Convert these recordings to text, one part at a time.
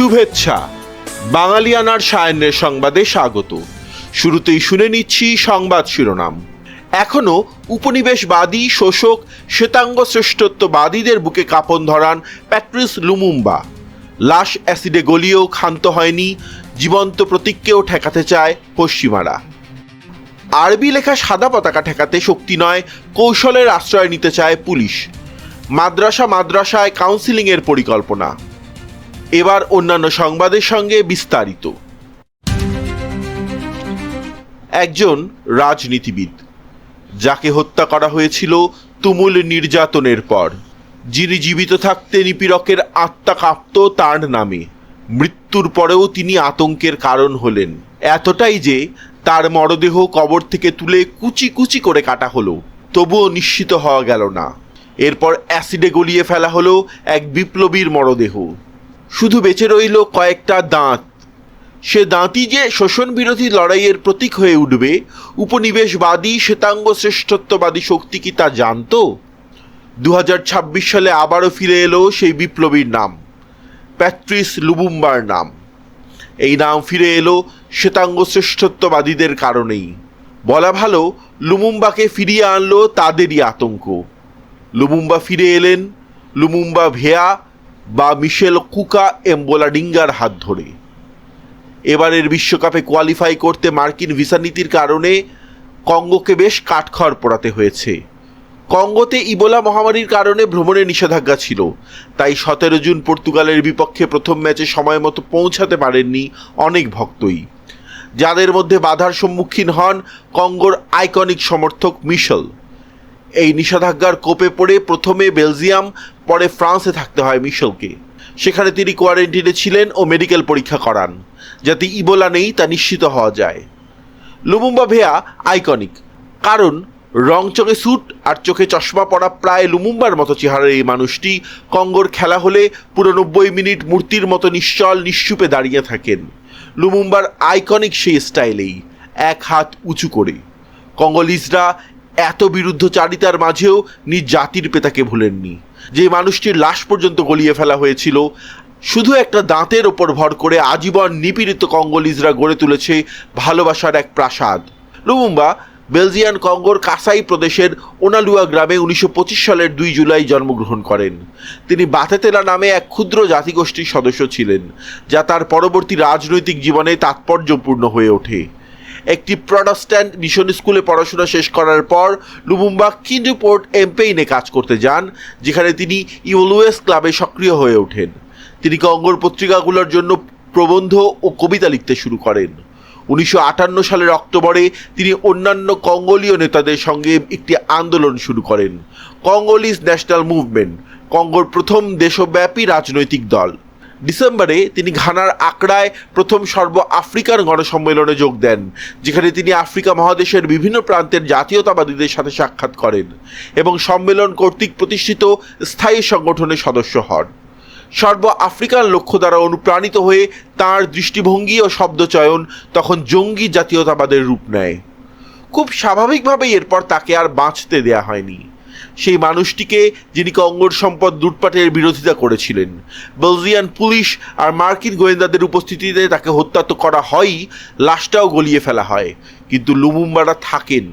শুভেচ্ছা, বাঙালিয়ানার সায়াহ্নের সংবাদে স্বাগত। শুরুতেই শুনে নিচ্ছি সংবাদ শিরোনাম। এখনও উপনিবেশবাদী শোষক শ্বেতাঙ্গ শ্রেষ্ঠত্ববাদীদের বুকে কাঁপন ধরান প্যাট্রিস লুমুম্বা। লাশ অ্যাসিডে গলিয়েও ক্ষান্ত হয়নি, জীবন্ত প্রতীককেও ঠেকাতে চায় পশ্চিমারা। আরবি লেখা সাদা পতাকা ঠেকাতে শক্তি নয়, কৌশলের আশ্রয় নিতে চায় পুলিশ। মাদ্রাসায় কাউন্সিলিংয়ের পরিকল্পনা। এবার অন্যান্য সংবাদের সঙ্গে বিস্তারিত। একজন রাজনীতিবিদ যাকে হত্যা করা হয়েছিল তুমুল নির্যাতনের পর, যিনি জীবিত থাকতে নিপীড়কের আত্মা কাঁপত তার নামে, মৃত্যুর পরেও তিনি আতঙ্কের কারণ হলেন। এতটাই যে তার মরদেহ কবর থেকে তুলে কুচি কুচি করে কাটা হলো, তবুও নিশ্চিত হওয়া গেল না। এরপর অ্যাসিডে গলিয়ে ফেলা হলো এক বিপ্লবীর মরদেহ। শুধু বেঁচে রইল কয়েকটা দাঁত। সে দাঁতই যে শোষণ বিরোধী লড়াইয়ের প্রতীক হয়ে উঠবে, উপনিবেশবাদী শ্বেতাঙ্গ শ্রেষ্ঠত্ববাদী শক্তি কি তা জানত? 2026 সালে আবারও ফিরে এলো সেই বিপ্লবীর নাম, প্যাট্রিস লুমুম্বার নাম। এই নাম ফিরে এলো শ্বেতাঙ্গ শ্রেষ্ঠত্ববাদীদের কারণেই। বলা ভালো, লুমুম্বাকে ফিরিয়ে আনলো তাদেরই আতঙ্ক। লুমুম্বা ফিরে এলেন লুমুম্বা ভেয়া বা মিশেল কুকা এমবোলাডিঙ্গার হাত ধরে। এবারের বিশ্বকাপে কোয়ালিফাই করতে মার্কিন ভিসা নীতির কারণে কঙ্গোকে বেশ কাঠখড় পোড়াতে হয়েছে। কঙ্গোতে ইবোলা মহামারীর কারণে ভ্রমণে নিষেধাজ্ঞা ছিল, তাই 17 জুন পর্তুগালের বিপক্ষে প্রথম ম্যাচে সময় মতো পৌঁছাতে পারেননি অনেক ভক্তই, যাদের মধ্যে বাধার সম্মুখীন হন কঙ্গোর আইকনিক সমর্থক মিশেল। এই নিষেধাজ্ঞার কোপে পড়ে প্রথমে বেলজিয়াম, পরে ফ্রান্সে থাকতে হয় মিশেলকে। সেখানে তিনি কোয়ারেন্টিনে ছিলেন ও মেডিকেল পরীক্ষা করান, যাতে ইবোলা নেই তা নিশ্চিত হওয়া যায়। লুমুম্বা ভেয়া আইকনিক কারণ রংচঙে স্যুট আর চোখে চশমা পরা প্রায় লুমুম্বার মতো চেহারার এই মানুষটি কঙ্গোর খেলা হলে পুরো 90 মিনিট মূর্তির মতো নিশ্চল নিশ্চুপে দাঁড়িয়ে থাকেন। লুমুম্বার আইকনিক সেই স্টাইলেই, এক হাত উঁচু করে। কঙ্গোলিজরা এত বিরুদ্ধচারিতার মাঝেও নিজ জাতির পেতাকে ভুলেননি। যে মানুষটির লাশ পর্যন্ত গলিয়ে ফেলা হয়েছিল, শুধু একটা দাঁতের ওপর ভর করে আজীবন নিপীড়িত কঙ্গোলিজরা গড়ে তুলেছে ভালোবাসার এক প্রাসাদ। লুমুম্বা বেলজিয়ান কঙ্গোর কাসাই প্রদেশের ওনালুয়া গ্রামে 1925 সালের 2 জুলাই জন্মগ্রহণ করেন। তিনি বাতেতেলা নামে এক ক্ষুদ্র জাতিগোষ্ঠীর সদস্য ছিলেন, যা তার পরবর্তী রাজনৈতিক জীবনে তাৎপর্যপূর্ণ হয়ে ওঠে। একটি প্রটেস্ট্যান্ট মিশন স্কুলে পড়াশোনা শেষ করার পর লুমুম্বা কিন্ডু পোর্ট এম্পেইনে কাজ করতে যান, যেখানে তিনি ইউলুয়েস ক্লাবে সক্রিয় হয়ে ওঠেন। তিনি কঙ্গোর পত্রিকাগুলোর জন্য প্রবন্ধ ও কবিতা লিখতে শুরু করেন। 1958 সালের অক্টোবরে তিনি অন্যান্য কঙ্গোলীয় নেতাদের সঙ্গে একটি আন্দোলন শুরু করেন, কঙ্গোলিজ ন্যাশনাল মুভমেন্ট, কঙ্গোর প্রথম দেশব্যাপী রাজনৈতিক দল। ডিসেম্বরে তিনি ঘানার আকরায় প্রথম সর্ব আফ্রিকান গণসম্মেলনে যোগ দেন, যেখানে তিনি আফ্রিকা মহাদেশের বিভিন্ন প্রান্তের জাতীয়তাবাদীদের সাথে সাক্ষাৎ করেন এবং সম্মেলন কর্তৃক প্রতিষ্ঠিত স্থায়ী সংগঠনের সদস্য হন। সর্ব আফ্রিকান লক্ষ্য দ্বারা অনুপ্রাণিত হয়ে তাঁর দৃষ্টিভঙ্গি ও শব্দচয়ন তখন জঙ্গি জাতীয়তাবাদের রূপ নেয়। খুব স্বাভাবিকভাবেই এরপর তাকে আর বাঁচতে দেয়া হয়নি। সেই মানুষটিকে, যিনি কঙ্গোর সম্পদ লুটপাটের বিরোধিতা করেছিলেন, বেলজিয়ান পুলিশ আর মার্কিন গোয়েন্দাদের উপস্থিতিতে তাকে হত্যা তো করা হয়ই, লাশটাও গলিয়ে ফেলা হয়। কিন্তু লুমুম্বারা থাকেন।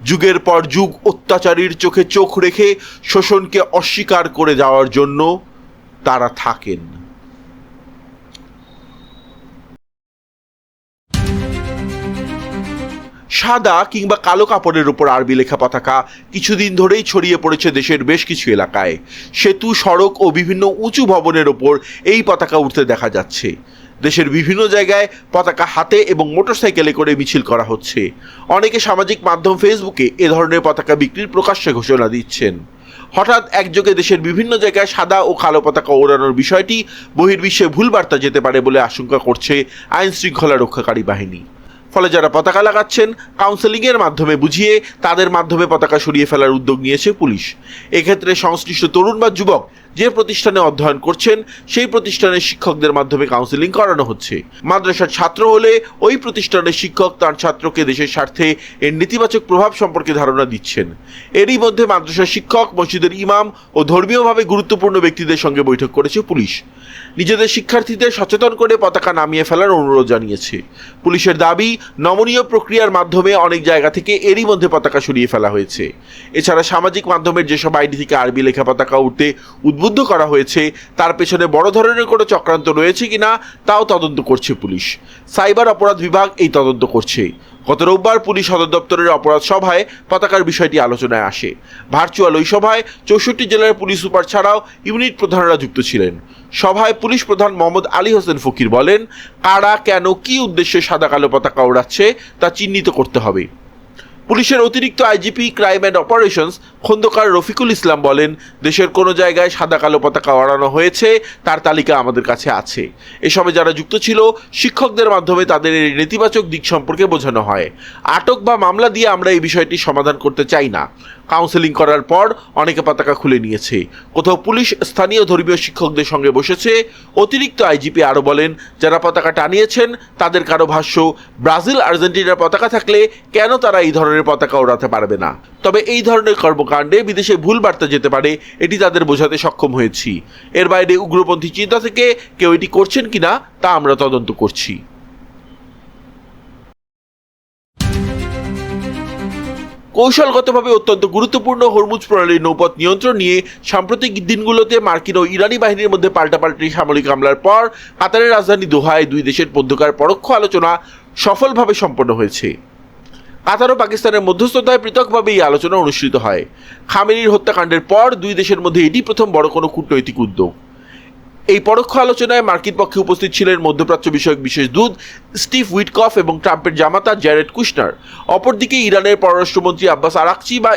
যুগের পর যুগ অত্যাচারীর চোখে চোখ রেখে শোষণকে অস্বীকার করে যাওয়ার জন্য তারা থাকেন। সাদা কিংবা কালো কাপড়ের উপর আরবি লেখা পতাকা কিছুদিন ধরেই ছড়িয়ে পড়েছে দেশের বেশ কিছু এলাকায়। সেতু, সড়ক ও বিভিন্ন উঁচু ভবনের ওপর এই পতাকা উঠতে দেখা যাচ্ছে। দেশের বিভিন্ন জায়গায় পতাকা হাতে এবং মোটরসাইকেলে করে মিছিল করা হচ্ছে। অনেকে সামাজিক মাধ্যম ফেসবুকে এ ধরনের পতাকা বিক্রির প্রকাশ্যে ঘোষণা দিচ্ছেন। হঠাৎ একযোগে দেশের বিভিন্ন জায়গায় সাদা ও কালো পতাকা ওড়ানোর বিষয়টি বহির্বিশ্বে ভুল বার্তা যেতে পারে বলে আশঙ্কা করছে আইন শৃঙ্খলা রক্ষাকারী বাহিনী। ফলে যারা পতাকা লাগাচ্ছেন, কাউন্সেলিংয়ের মাধ্যমে বুঝিয়ে তাদের মাধ্যমে পতাকা সরিয়ে ফেলার উদ্যোগ নিয়েছে পুলিশ। এক্ষেত্রে সংশ্লিষ্ট তরুণ বা যুবক যে প্রতিষ্ঠানে অধ্যয়ন করছেন, সেই প্রতিষ্ঠানের শিক্ষকদের মাধ্যমে কাউন্সেলিং করানো হচ্ছে। মাদ্রাসার ছাত্র হলে ওই প্রতিষ্ঠানের শিক্ষক তার ছাত্রকে দেশের স্বার্থে এর নেতিবাচক প্রভাব সম্পর্কে ধারণা দিচ্ছেন। এরই মধ্যে মাদ্রাসার শিক্ষক, মসজিদের ইমাম ও ধর্মীয়ভাবে গুরুত্বপূর্ণ ব্যক্তিদের সঙ্গে বৈঠক করেছে পুলিশ। নিজেদের শিক্ষার্থীদের সচেতন করে পতাকা নামিয়ে ফেলার অনুরোধ জানিয়েছে। পুলিশের দাবি, নমনীয় প্রক্রিয়ার মাধ্যমে অনেক জায়গা থেকে এরই মধ্যে পতাকা সরিয়ে ফেলা হয়েছে। এছাড়া সামাজিক মাধ্যমের যেসব আইডি থেকে আরবি লেখা পতাকা উঠতে উদ্বুদ্ধ করা হয়েছে তার পেছনে বড় ধরনের কোনো চক্রান্ত রয়েছে কিনা তাও তদন্ত করছে পুলিশ। সাইবার অপরাধ বিভাগ এই তদন্ত করছে। গত রোববার পুলিশ সদর দপ্তরের অপরাধ সভায় পতাকার বিষয়টি আলোচনায় আসে। ভার্চুয়াল ওই সভায় 64 জেলার পুলিশ সুপার ছাড়াও ইউনিট প্রধানরা যুক্ত ছিলেন। সভায় পুলিশ প্রধান মোহাম্মদ আলী হোসেন ফকির বলেন, কারা, কেন, কী উদ্দেশ্যে সাদা কালো পতাকা ওড়াচ্ছে তা চিহ্নিত করতে হবে। পুলিশের অতিরিক্ত IGP crime and operations Khandakar Rafiqul Islam বলেন, দেশের কোনো জায়গায় সাদা কালো পতাকা ওড়ানো হয়েছে তার তালিকা আমাদের কাছে আছে। এসবে যারা যুক্ত ছিল শিক্ষকদের মাধ্যমে তাদের এই নেতিবাচক দিক সম্পর্কে বোঝানো হয়। আটক বা মামলা দিয়ে আমরা এই বিষয়টি সমাধান করতে চাই না। কাউন্সেলিং করার পর অনেকে পতাকা খুলে নিয়েছে। কোথাও পুলিশ স্থানীয় ধর্মীয় শিক্ষকদের সঙ্গে বসেছে। অতিরিক্ত আইজিপি আরও বলেন, যারা পতাকা টানিয়েছেন তাদের কারো ভাষ্য, ব্রাজিল আর্জেন্টিনার পতাকা থাকলে কেন তারা এই ধরনের পতাকা ওড়াতে পারবে না। তবে এই ধরনের কর্মকাণ্ডে বিদেশে ভুল বার্তা যেতে পারে এটি তাদের বোঝাতে সক্ষম হয়েছি। এর বাইরে উগ্রপন্থী চিন্তা থেকে কেউ এটি করছেন কিনা তা আমরা তদন্ত করছি। কৌশলগতভাবে অত্যন্ত গুরুত্বপূর্ণ হরমুজ প্রণালীর নৌপথ নিয়ন্ত্রণ নিয়ে সাম্প্রতিক দিনগুলোতে মার্কিন ও ইরানি বাহিনীর মধ্যে পাল্টাপাল্টি সামরিক হামলার পর কাতারের রাজধানী দোহায় দুই দেশের মধ্যকার পরোক্ষ আলোচনা সফলভাবে সম্পন্ন হয়েছে। কাতার ও পাকিস্তানের মধ্যস্থতায় পৃথকভাবে এই আলোচনা অনুষ্ঠিত হয়। খামেনির হত্যাকাণ্ডের পর দুই দেশের মধ্যে এটি প্রথম বড় কোনো কূটনৈতিক উদ্যোগ। এই পরোক্ষ আলোচনায় মার্কিন পক্ষে উপস্থিত ছিলেন মধ্যপ্রাচ্য বিষয়ক বিশেষ দূত স্টিভ উইটকফ এবং ট্রাম্পের জামাতা জ্যারেড কুশনার। অপরদিকে ইরানের পররাষ্ট্রমন্ত্রী আব্বাস আরাকচি বা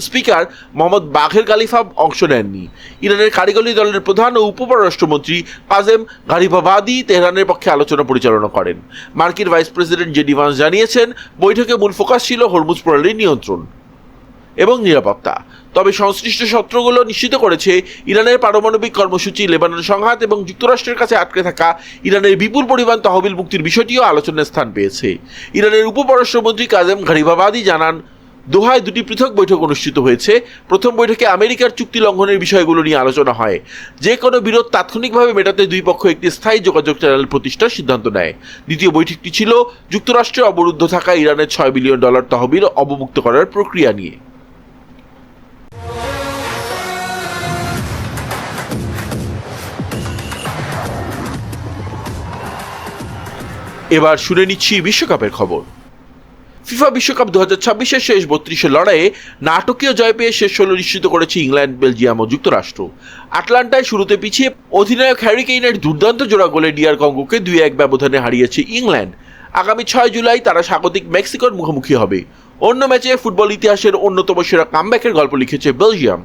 স্পিকার মোহাম্মদ বাঘের গালিফা অংশ নেননি। ইরানের কারিগরি দলের প্রধান ও উপপররাষ্ট্রমন্ত্রী কাজেম গারিবাবাদি তেহরানের পক্ষে আলোচনা পরিচালনা করেন। মার্কিন ভাইস প্রেসিডেন্ট জেডি ভান্স জানিয়েছেন, বৈঠকে মূল ফোকাস ছিল হরমুজ প্রণালীর নিয়ন্ত্রণ এবং নিরাপত্তা। তবে সংশ্লিষ্ট সূত্রগুলো নিশ্চিত করেছে, ইরানের পারমাণবিক কর্মসূচি, লেবানন সংঘাত এবং যুক্তরাষ্ট্রের কাছে আটকে থাকা ইরানের বিপুল পরিমাণ তহবিল মুক্তির বিষয়টিও আলোচনার স্থান পেয়েছে। ইরানের উপপররাষ্ট্রমন্ত্রী কাজেম গারিবাবাদি জানান, দোহায় দুটি পৃথক বৈঠক অনুষ্ঠিত হয়েছে। প্রথম বৈঠকে আমেরিকার চুক্তি লঙ্ঘনের বিষয়গুলো নিয়ে আলোচনা হয়। যে কোনো বিরোধ তাৎক্ষণিকভাবে মেটাতে দুই পক্ষ একটি স্থায়ী যোগাযোগ চ্যানেল প্রতিষ্ঠার সিদ্ধান্ত নেয়। দ্বিতীয় বৈঠকটি ছিল যুক্তরাষ্ট্রে অবরুদ্ধ থাকা ইরানের $6 বিলিয়ন তহবিল অবমুক্ত করার প্রক্রিয়া নিয়ে। এবার শুনে নিচ্ছি বিশ্বকাপের খবর। ফিফা বিশ্বকাপ 2026-এর শেষ 32-এর লড়াইয়ে নাটকীয় জয় পেয়ে শেষ 16 নিশ্চিত করেছে ইংল্যান্ড, বেলজিয়াম ও যুক্তরাষ্ট্র। আটলান্টায় শুরুতে পিছিয়ে অধিনায়ক হ্যারি কেইনের দুর্দান্ত জোড়া গোলে ডিআর কঙ্গোকে 2-1 ব্যবধানে হারিয়েছে ইংল্যান্ড। আগামী 6 জুলাই তারা স্বাগতিক মেক্সিকোর মুখোমুখি হবে। অন্য ম্যাচে ফুটবল ইতিহাসের অন্যতম সেরা কামব্যাকের গল্প লিখেছে বেলজিয়াম।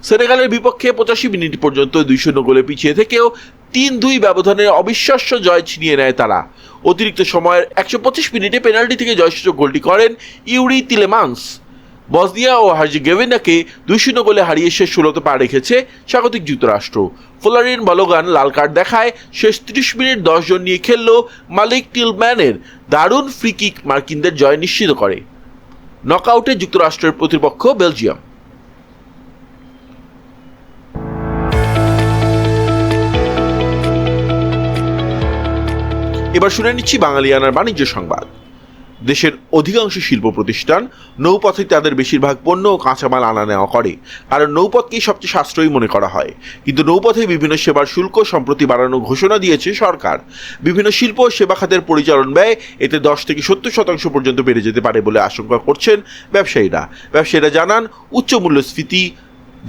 সেনেগালের বিপক্ষে 85 মিনিট পর্যন্ত 2-0 গোলে পিছিয়ে থেকেও 3-2 ব্যবধানের অবিশ্বাস্য জয় ছিনিয়ে নেয় তারা। অতিরিক্ত সময়ের 125 মিনিটে পেনাল্টি থেকে জয়সূচক গোলটি করেন ইউরি তিলেমান্স। বসনিয়া ও হার্জেগোভিনাকে 2-0 গোলে হারিয়ে শেষ 16তে পা রেখেছে স্বাগতিক যুক্তরাষ্ট্র। ফ্লোরিন বালোগান লাল কার্ড দেখায় শেষ 30 মিনিট 10 জন নিয়ে খেলল মালিক টিলম্যানের দারুণ ফ্রি কিক মার্কিনদের জয় নিশ্চিত করে। নকআউটে যুক্তরাষ্ট্রের প্রতিপক্ষ বেলজিয়াম। এবার শুনে নিচ্ছি বাঙালিয়ানার বাণিজ্য সংবাদ। দেশের অধিকাংশ শিল্প প্রতিষ্ঠান নৌপথে তাদের বেশিরভাগ পণ্য ও কাঁচামাল আনা নেওয়া করে, কারণ নৌপথকেই সবচেয়ে সাশ্রয়ী মনে করা হয়। কিন্তু নৌপথে বিভিন্ন সেবার শুল্ক সম্প্রতি বাড়ানোর ঘোষণা দিয়েছে সরকার। বিভিন্ন শিল্প ও সেবা খাতের পরিচালন ব্যয় এতে 10 থেকে 70% পর্যন্ত বেড়ে যেতে পারে বলে আশঙ্কা করছেন ব্যবসায়ীরা জানান, উচ্চ মূল্যস্ফীতি,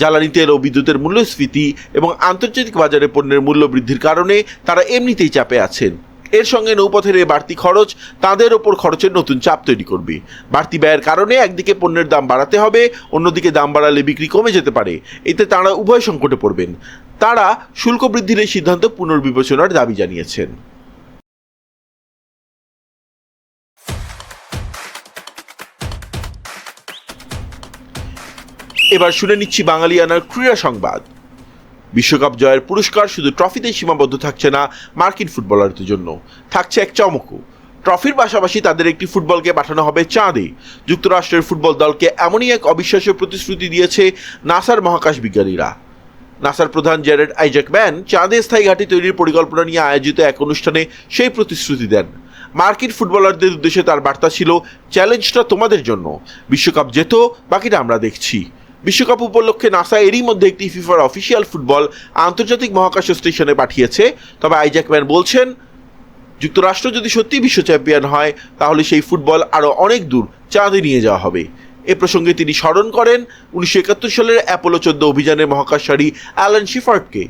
জ্বালানি তেল ও বিদ্যুতের মূল্যস্ফীতি এবং আন্তর্জাতিক বাজারে পণ্যের মূল্য বৃদ্ধির কারণে তারা এমনিতেই চাপে আছেন। এর সঙ্গে নৌপথের এই বাড়তি খরচ তাদের ওপর খরচের নতুন চাপ তৈরি করবে। বাড়তি ব্যয়ের কারণে একদিকে পণ্যের দাম বাড়াতে হবে, অন্যদিকে দাম বাড়ালে বিক্রি কমে যেতে পারে। এতে তারা উভয় সংকটে পড়বেন। তারা শুল্ক বৃদ্ধির এই সিদ্ধান্ত পুনর্বিবেচনার দাবি জানিয়েছেন। এবার শুনে নিচ্ছি বাঙালিয়ানার ক্রীড়া সংবাদ। বিশ্বকাপ জয়ের পুরস্কার শুধু ট্রফিতেই সীমাবদ্ধ থাকছে না মার্কিন ফুটবলারদের জন্য, থাকছে এক চমকও। ট্রফির পাশাপাশি তাদের একটি ফুটবলকে পাঠানো হবে চাঁদে। যুক্তরাষ্ট্রের ফুটবল দলকে এমনই এক অবিশ্বাস্য প্রতিশ্রুতি দিয়েছে নাসার মহাকাশ বিজ্ঞানীরা। নাসার প্রধান জেরেড আইজ্যাকম্যান চাঁদে স্থায়ী ঘাঁটি তৈরির পরিকল্পনা নিয়ে আয়োজিত এক অনুষ্ঠানে সেই প্রতিশ্রুতি দেন। মার্কিন ফুটবলারদের উদ্দেশ্যে তার বার্তা ছিল, চ্যালেঞ্জটা তোমাদের জন্য, বিশ্বকাপ যেত, বাকিটা আমরা দেখছি। বিশ্বকাপ উপলক্ষে নাসা এরই মধ্যে একটি ফিফার অফিসিয়াল ফুটবল আন্তর্জাতিক মহাকাশ স্টেশনে পাঠিয়েছে। তবে আইজ্যাকম্যান বলছেন, যুক্তরাষ্ট্র যদি সত্যি বিশ্ব চ্যাম্পিয়ন হয় তাহলে সেই ফুটবল আরও অনেক দূর চাঁদে নিয়ে যাওয়া হবে। এ প্রসঙ্গে তিনি স্মরণ করেন 1971 সালের অ্যাপোলো 14 অভিযানের মহাকাশচারী অ্যালান শেপার্ডকে।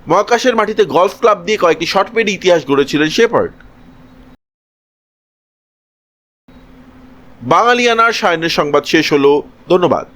মহাকাশের মাটিতে গলফ ক্লাব দিয়ে কয়েকটি শট মেরে ইতিহাস গড়েছিলেন শেপার্ড। বাঙালিয়ানার সায়নের সংবাদ শেষ হলো। ধন্যবাদ।